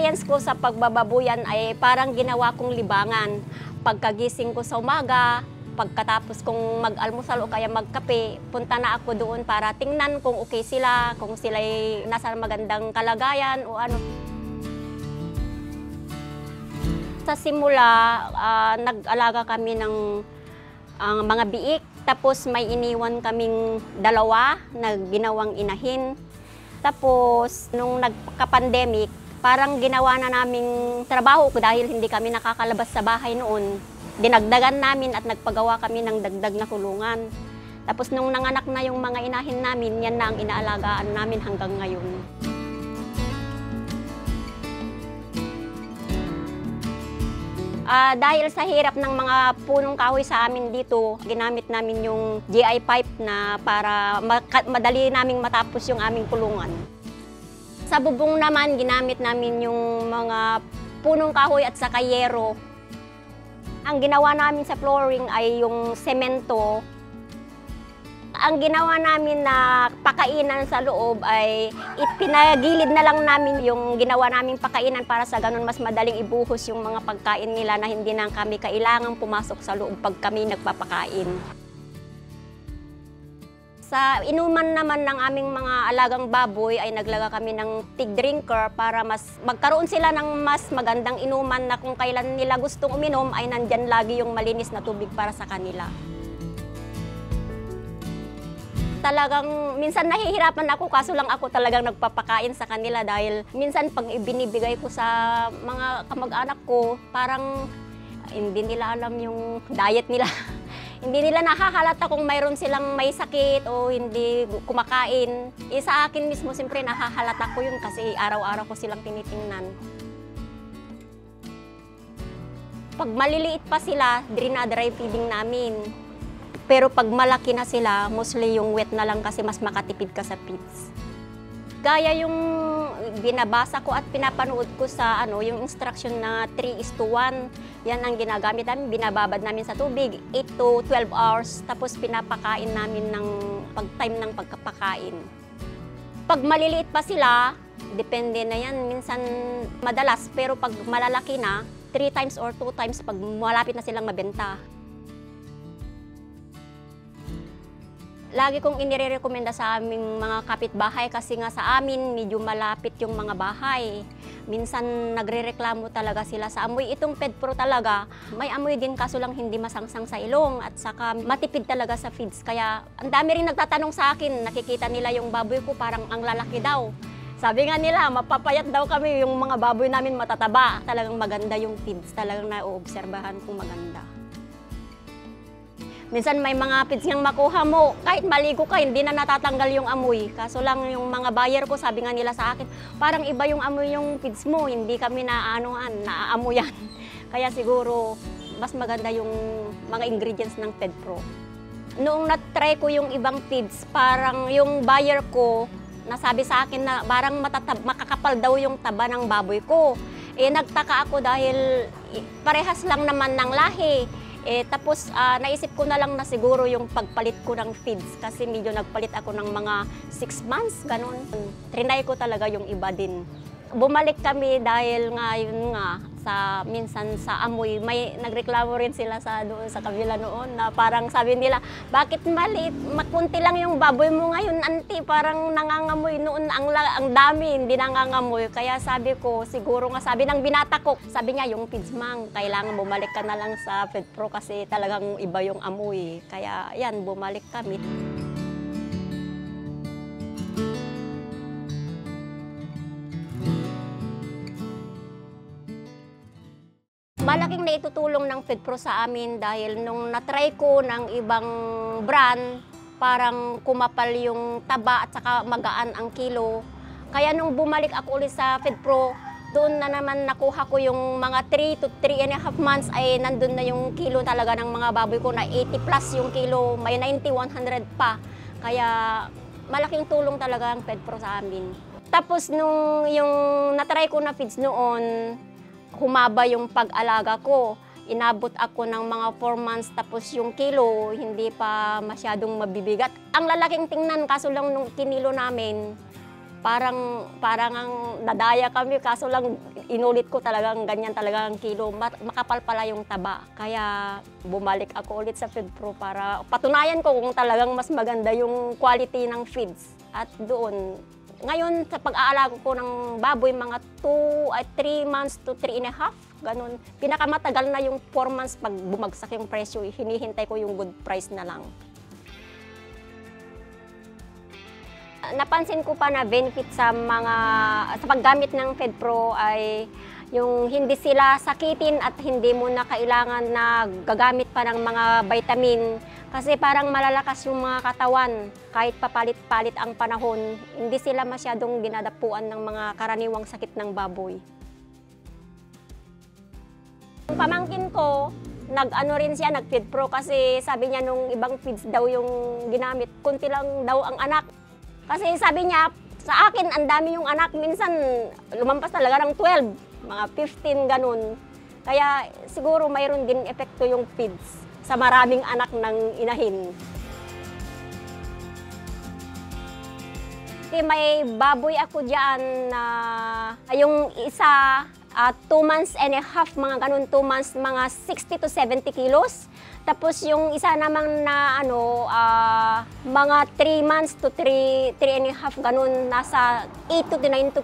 experience ko sa pagbababuyan ay parang ginawa kong libangan. Pagkagising ko sa umaga, pagkatapos kong mag-almusal o kaya magkape, punta na ako doon para tingnan kung okay sila, kung sila'y nasa magandang kalagayan o ano. Sa simula, nag-alaga kami ng mga biik, tapos may iniwan kaming dalawa na ginawang inahin. Tapos, nung nagka-pandemic, parang ginawa na naming trabaho ko dahil hindi kami nakakalabas sa bahay noon. Dinagdagan namin at nagpagawa kami ng dagdag na kulungan. Tapos nung nanganak na yung mga inahin namin, yan na ang inaalagaan namin hanggang ngayon. Dahil sa hirap ng mga punong kahoy sa amin dito, ginamit namin yung GI pipe na para madali naming matapos yung aming kulungan. Sa bubong naman, ginamit namin yung mga punong kahoy at saka yero. Ang ginawa namin sa flooring ay yung semento. Ang ginawa namin na pakainan sa loob ay ipinagilid na lang namin yung ginawa naming pakainan para sa ganun mas madaling ibuhos yung mga pagkain nila na hindi na kami kailangang pumasok sa loob pag kami nagpapakain. Sa inuman naman ng aming mga alagang baboy ay naglaga kami ng pig drinker para magkaroon sila ng mas magandang inuman na kung kailan nila gustong uminom ay nandyan lagi yung malinis na tubig para sa kanila. Talagang minsan nahihirapan ako kaso lang ako talagang nagpapakain sa kanila dahil minsan pag ibinibigay ko sa mga kamag-anak ko parang hindi nila alam yung diet nila. Hindi nila nakahalata kung mayroon silang may sakit o hindi kumakain. Sa akin mismo siyempre nakahalata ko yun kasi araw-araw ko silang tinitingnan. Pag maliliit pa sila, dry feeding namin. Pero pag malaki na sila, mostly yung wet na lang kasi mas makatipid ka sa feeds. Gaya yung binabasa ko at pinapanood ko sa yung instruction na 3:1. Yan ang ginagamit namin, binababad namin sa tubig 8 to 12 hours. Tapos pinapakain namin ng pag-time ng pagkapakain. Pag maliliit pa sila, depende na yan. Minsan madalas, pero pag malalaki na, 3 times or 2 times pag malapit na silang mabenta. Lagi kong inirekomenda sa aming mga kapitbahay kasi nga sa amin medyo malapit yung mga bahay. Minsan nagrereklamo talaga sila sa amoy. Itong PedPro talaga, may amoy din kaso lang hindi masangsang sa ilong at saka matipid talaga sa feeds. Kaya ang dami rin nagtatanong sa akin, nakikita nila yung baboy ko parang ang lalaki daw. Sabi nga nila, mapapayat daw kami yung mga baboy namin matataba. Talagang maganda yung feeds, talagang naoobserbahan kong maganda. Minsan may mga feeds ngang makuha mo, kahit maligo ka, hindi na natatanggal yung amoy. Kaso lang yung mga buyer ko, sabi nga nila sa akin, parang iba yung amoy yung feeds mo, hindi kami naaamoyan. Kaya siguro, mas maganda yung mga ingredients ng PedPro. Noong na-try ko yung ibang feeds, parang yung buyer ko, nasabi sa akin na parang makakapal daw yung taba ng baboy ko. Nagtaka ako dahil parehas lang naman ng lahi. Tapos naisip ko na lang na siguro yung pagpalit ko ng feeds kasi medyo nagpalit ako ng mga 6 months, ganun. Trinay ko talaga yung iba din. Bumalik kami dahil nga yun nga, minsan sa amoy, may nagreklamo rin sila doon sa kabila noon na parang sabi nila, bakit maliit, makunti lang yung baboy mo ngayon, auntie, parang nangangamoy noon, ang dami, hindi nangangamoy. Kaya sabi ko, siguro nga sabi ng binata ko, sabi niya yung feeds mang, kailangan bumalik ka na lang sa PedPro kasi talagang iba yung amoy. Kaya yan, bumalik kami. Malaking naitutulong ng PedPro sa amin dahil nung natry ko ng ibang brand, parang kumapal yung taba at saka magaan ang kilo. Kaya nung bumalik ako ulit sa PedPro, doon na naman nakuha ko yung mga 3 to 3.5 months ay nandun na yung kilo talaga ng mga baboy ko na 80 plus yung kilo, may 90, 100 pa. Kaya malaking tulong talaga ang PedPro sa amin. Tapos nung yung natry ko na feeds noon, humaba yung pag-alaga ko. Inabot ako ng mga 4 months tapos yung kilo hindi pa masyadong mabibigat. Ang lalaking tingnan kaso lang nung kinilo namin, parang ang nadaya kami, kaso lang inulit ko talagang ganyan talaga ang kilo. Makapal pala yung taba. Kaya bumalik ako ulit sa FeedPro para patunayan ko kung talagang mas maganda yung quality ng feeds. At doon, ngayon sa pag-aalaga ko ng baboy, mga 3 months to 3.5, ganun. Pinakamatagal na yung 4 months pag bumagsak yung presyo, hinihintay ko yung good price na lang. Napansin ko pa na benefit sa paggamit ng FeedPro ay yung hindi sila sakitin at hindi mo na kailangan na gagamit pa ng mga vitamin kasi parang malalakas yung mga katawan kahit papalit-palit ang panahon, hindi sila masyadong dinadapuan ng mga karaniwang sakit ng baboy. Yung pamangkin ko, nag-FeedPro kasi sabi niya nung ibang feeds daw yung ginamit, kunti lang daw ang anak. Kasi sabi niya, sa akin, ang dami yung anak. Minsan, lumampas talaga ng 12, mga 15, ganun. Kaya siguro mayroon din epekto yung feeds sa maraming anak ng inahin. Okay, may baboy ako dyan na yung isa, 2 months and a half, mga ganun, 2 months, mga 60 to 70 kilos. Tapos yung isa namang na mga 3 months to 3.5 ganun, nasa 8 to 90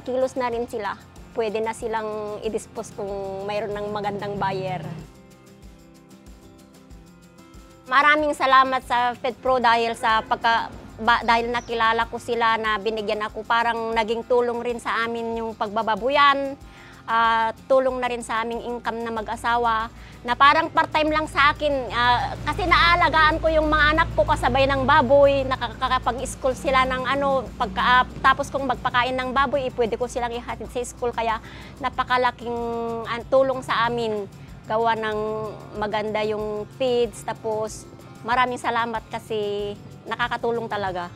kilos na rin sila. Pwede na silang i-dispose kung mayroon ng magandang buyer. Maraming salamat sa FeedPro dahil dahil nakilala ko sila na binigyan ako, parang naging tulong rin sa amin yung pagbababuyan. Tulong na rin sa aming income na mag-asawa na parang part-time lang sa akin kasi naalagaan ko yung mga anak ko kasabay ng baboy, nakakapag-school sila ng tapos kung magpakain ng baboy, pwede ko silang ihatid sa school, kaya napakalaking tulong sa amin gawa ng maganda yung feeds. Tapos maraming salamat kasi nakakatulong talaga.